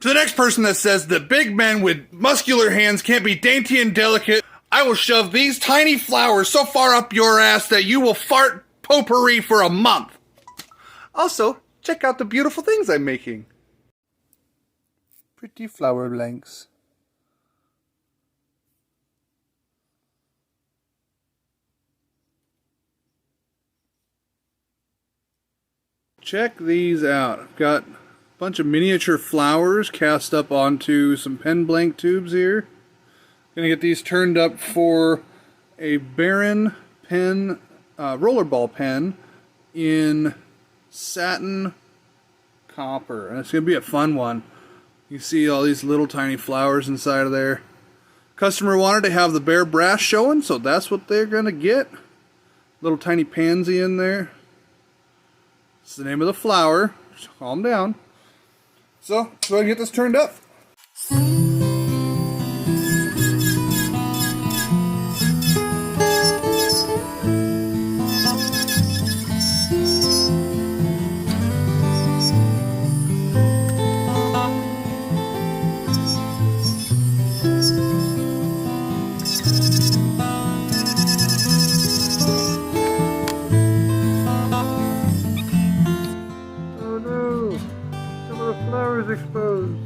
To the next person that says that big men with muscular hands can't be dainty and delicate, I will shove these tiny flowers so far up your ass that you will fart potpourri for a month. Also, check out the beautiful things I'm making. Pretty flower blanks. Check these out. I've got a bunch of miniature flowers cast up onto some pen blank tubes here. Gonna get these turned up for a Baron pen, rollerball pen in satin copper. And it's gonna be a fun one. You see all these little tiny flowers inside of there. Customer wanted to have the bare brass showing, so that's what they're gonna get. Little tiny pansy in there. It's the name of the flower. Just calm down. So, let's go ahead and get this turned up. Flowers exposed.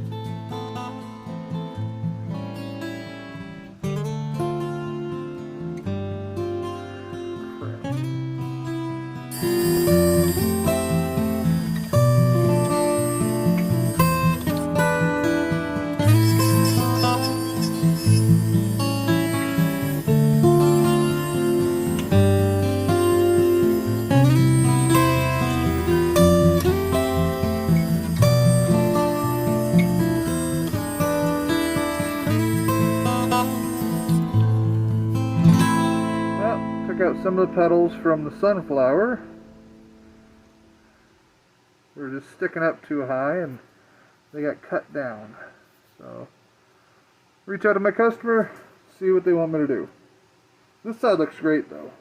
Took out some of the petals from the sunflower. They were just sticking up too high and they got cut down. So, reach out to my customer, see what they want me to do. This side looks great though.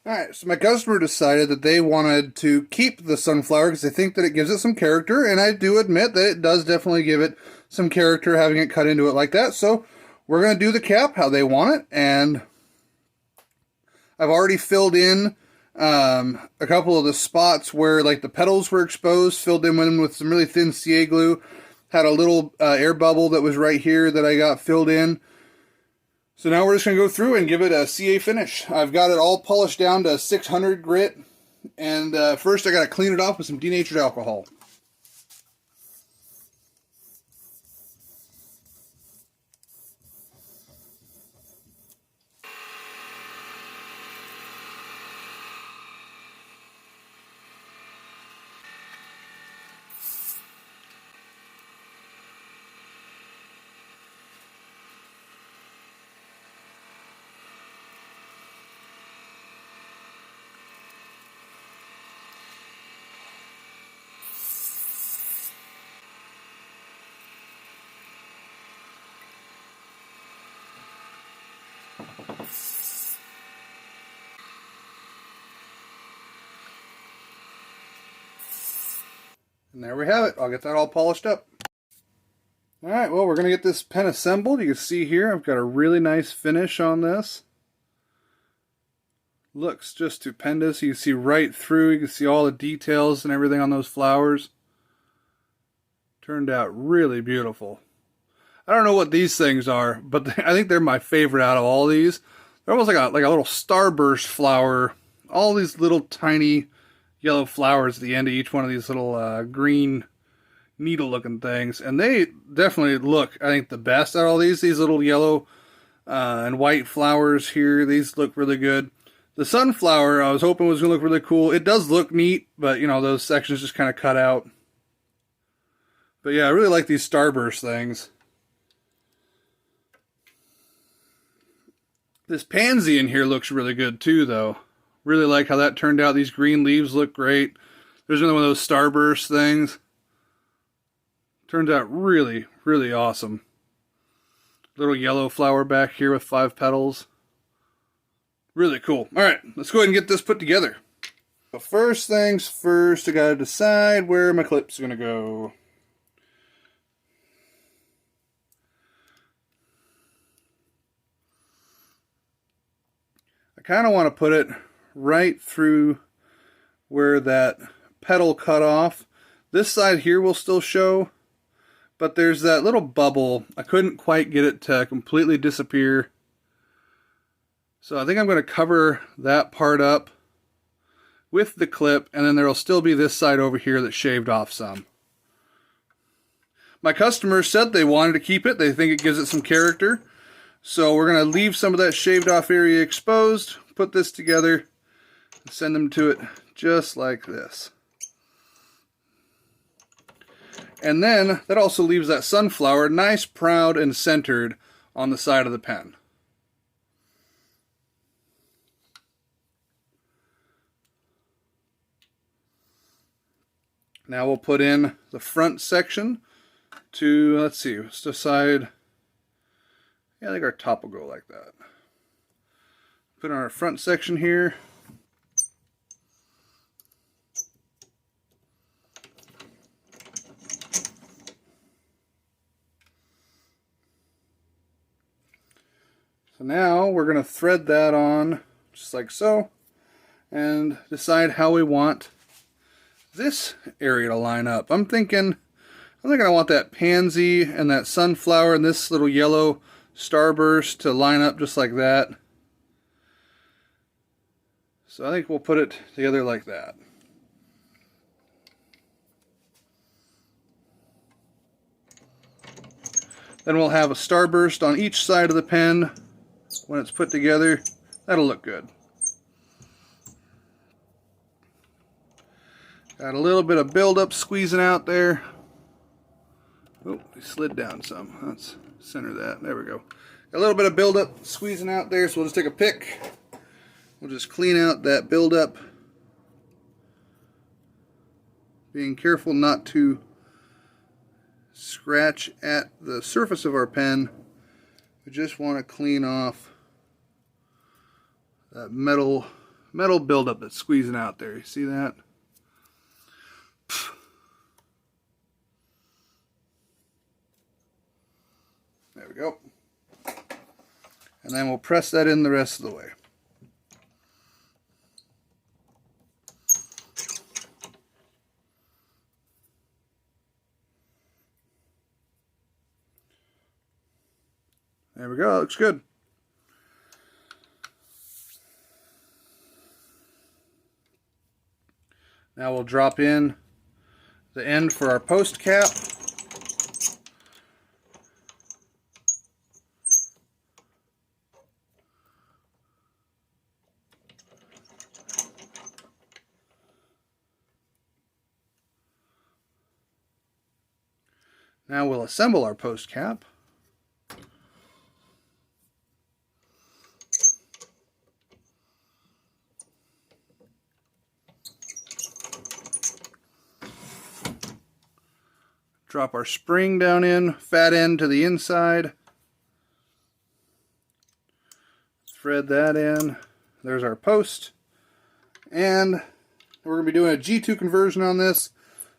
Alright, so my customer decided that they wanted to keep the sunflower because they think that it gives it some character, and I do admit that it does definitely give it some character having it cut into it like that. So, we're going to do the cap how they want it, and I've already filled in a couple of the spots where like the petals were exposed, filled them in with some really thin CA glue. Had a little air bubble that was right here that I got filled in. So now we're just going to go through and give it a CA finish. I've got it all polished down to 600 grit. And first I got to clean it off with some denatured alcohol. And there we have it. I'll get that all polished up. Alright, well, we're going to get this pen assembled. You can see here I've got a really nice finish on this. Looks just stupendous. You can see right through. You can see all the details and everything on those flowers. Turned out really beautiful. I don't know what these things are, but I think they're my favorite out of all these. They're almost like a little starburst flower. All these little tiny yellow flowers at the end of each one of these little green needle looking things, and they definitely look, I think, the best out of all these little yellow and white flowers here. These look really good. The sunflower I was hoping was going to look really cool. It does look neat, but you know, those sections just kind of cut out. But yeah, I really like these starburst things. This pansy in here looks really good too though. Really like how that turned out. These green leaves look great. There's another one of those starburst things. Turns out really, really awesome. Little yellow flower back here with 5 petals. Really cool. Alright, let's go ahead and get this put together. But first things first, I gotta decide where my clip's gonna go. I kind of want to put it right through where that petal cut off. This side here will still show, but there's that little bubble. I couldn't quite get it to completely disappear. So I think I'm going to cover that part up with the clip, and then there'll still be this side over here that's shaved off some. My customers said they wanted to keep it. They think it gives it some character. So we're going to leave some of that shaved off area exposed, put this together, and send them to it just like this. And then that also leaves that sunflower nice, proud, and centered on the side of the pen. Now we'll put in the front section to, let's see, let's decide. Yeah, I think our top will go like that. Put on our front section here. So now we're going to thread that on just like so and decide how we want this area to line up. I'm thinking I want that pansy and that sunflower and this little yellow starburst to line up just like that. So I think we'll put it together like that. Then we'll have a starburst on each side of the pen when it's put together. That'll look good. Got a little bit of buildup squeezing out there. Oh, we slid down some. Let's center that. There we go. Got a little bit of buildup squeezing out there, so we'll just take a pick. We'll just clean out that buildup. Being careful not to scratch at the surface of our pen. We just want to clean off that metal buildup that's squeezing out there. You see that? There we go. And then we'll press that in the rest of the way. There we go, that looks good. Now we'll drop in the end for our post cap. Now we'll assemble our post cap. Drop our spring down in, fat end to the inside. Thread that in. There's our post. And we're going to be doing a G2 conversion on this.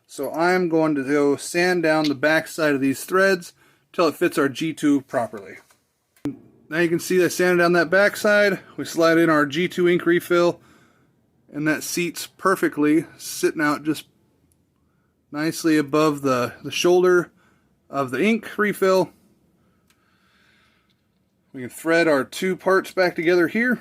So I'm going to go sand down the back side of these threads until it fits our G2 properly. Now you can see I sanded down that back side. We slide in our G2 ink refill, and that seats perfectly, sitting out just nicely above the shoulder of the ink refill. We can thread our two parts back together here.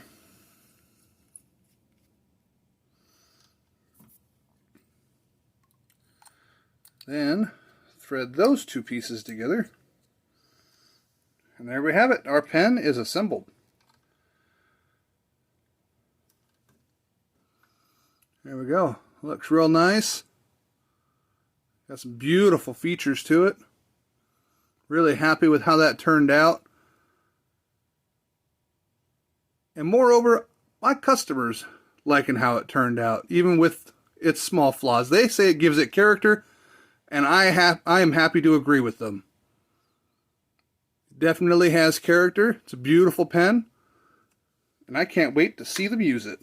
Then thread those two pieces together. And there we have it. Our pen is assembled. There we go. Looks real nice. Got some beautiful features to it. Really happy with how that turned out. And moreover, my customers liking how it turned out, even with its small flaws. They say it gives it character, and I am happy to agree with them. Definitely has character. It's a beautiful pen, and I can't wait to see them use it.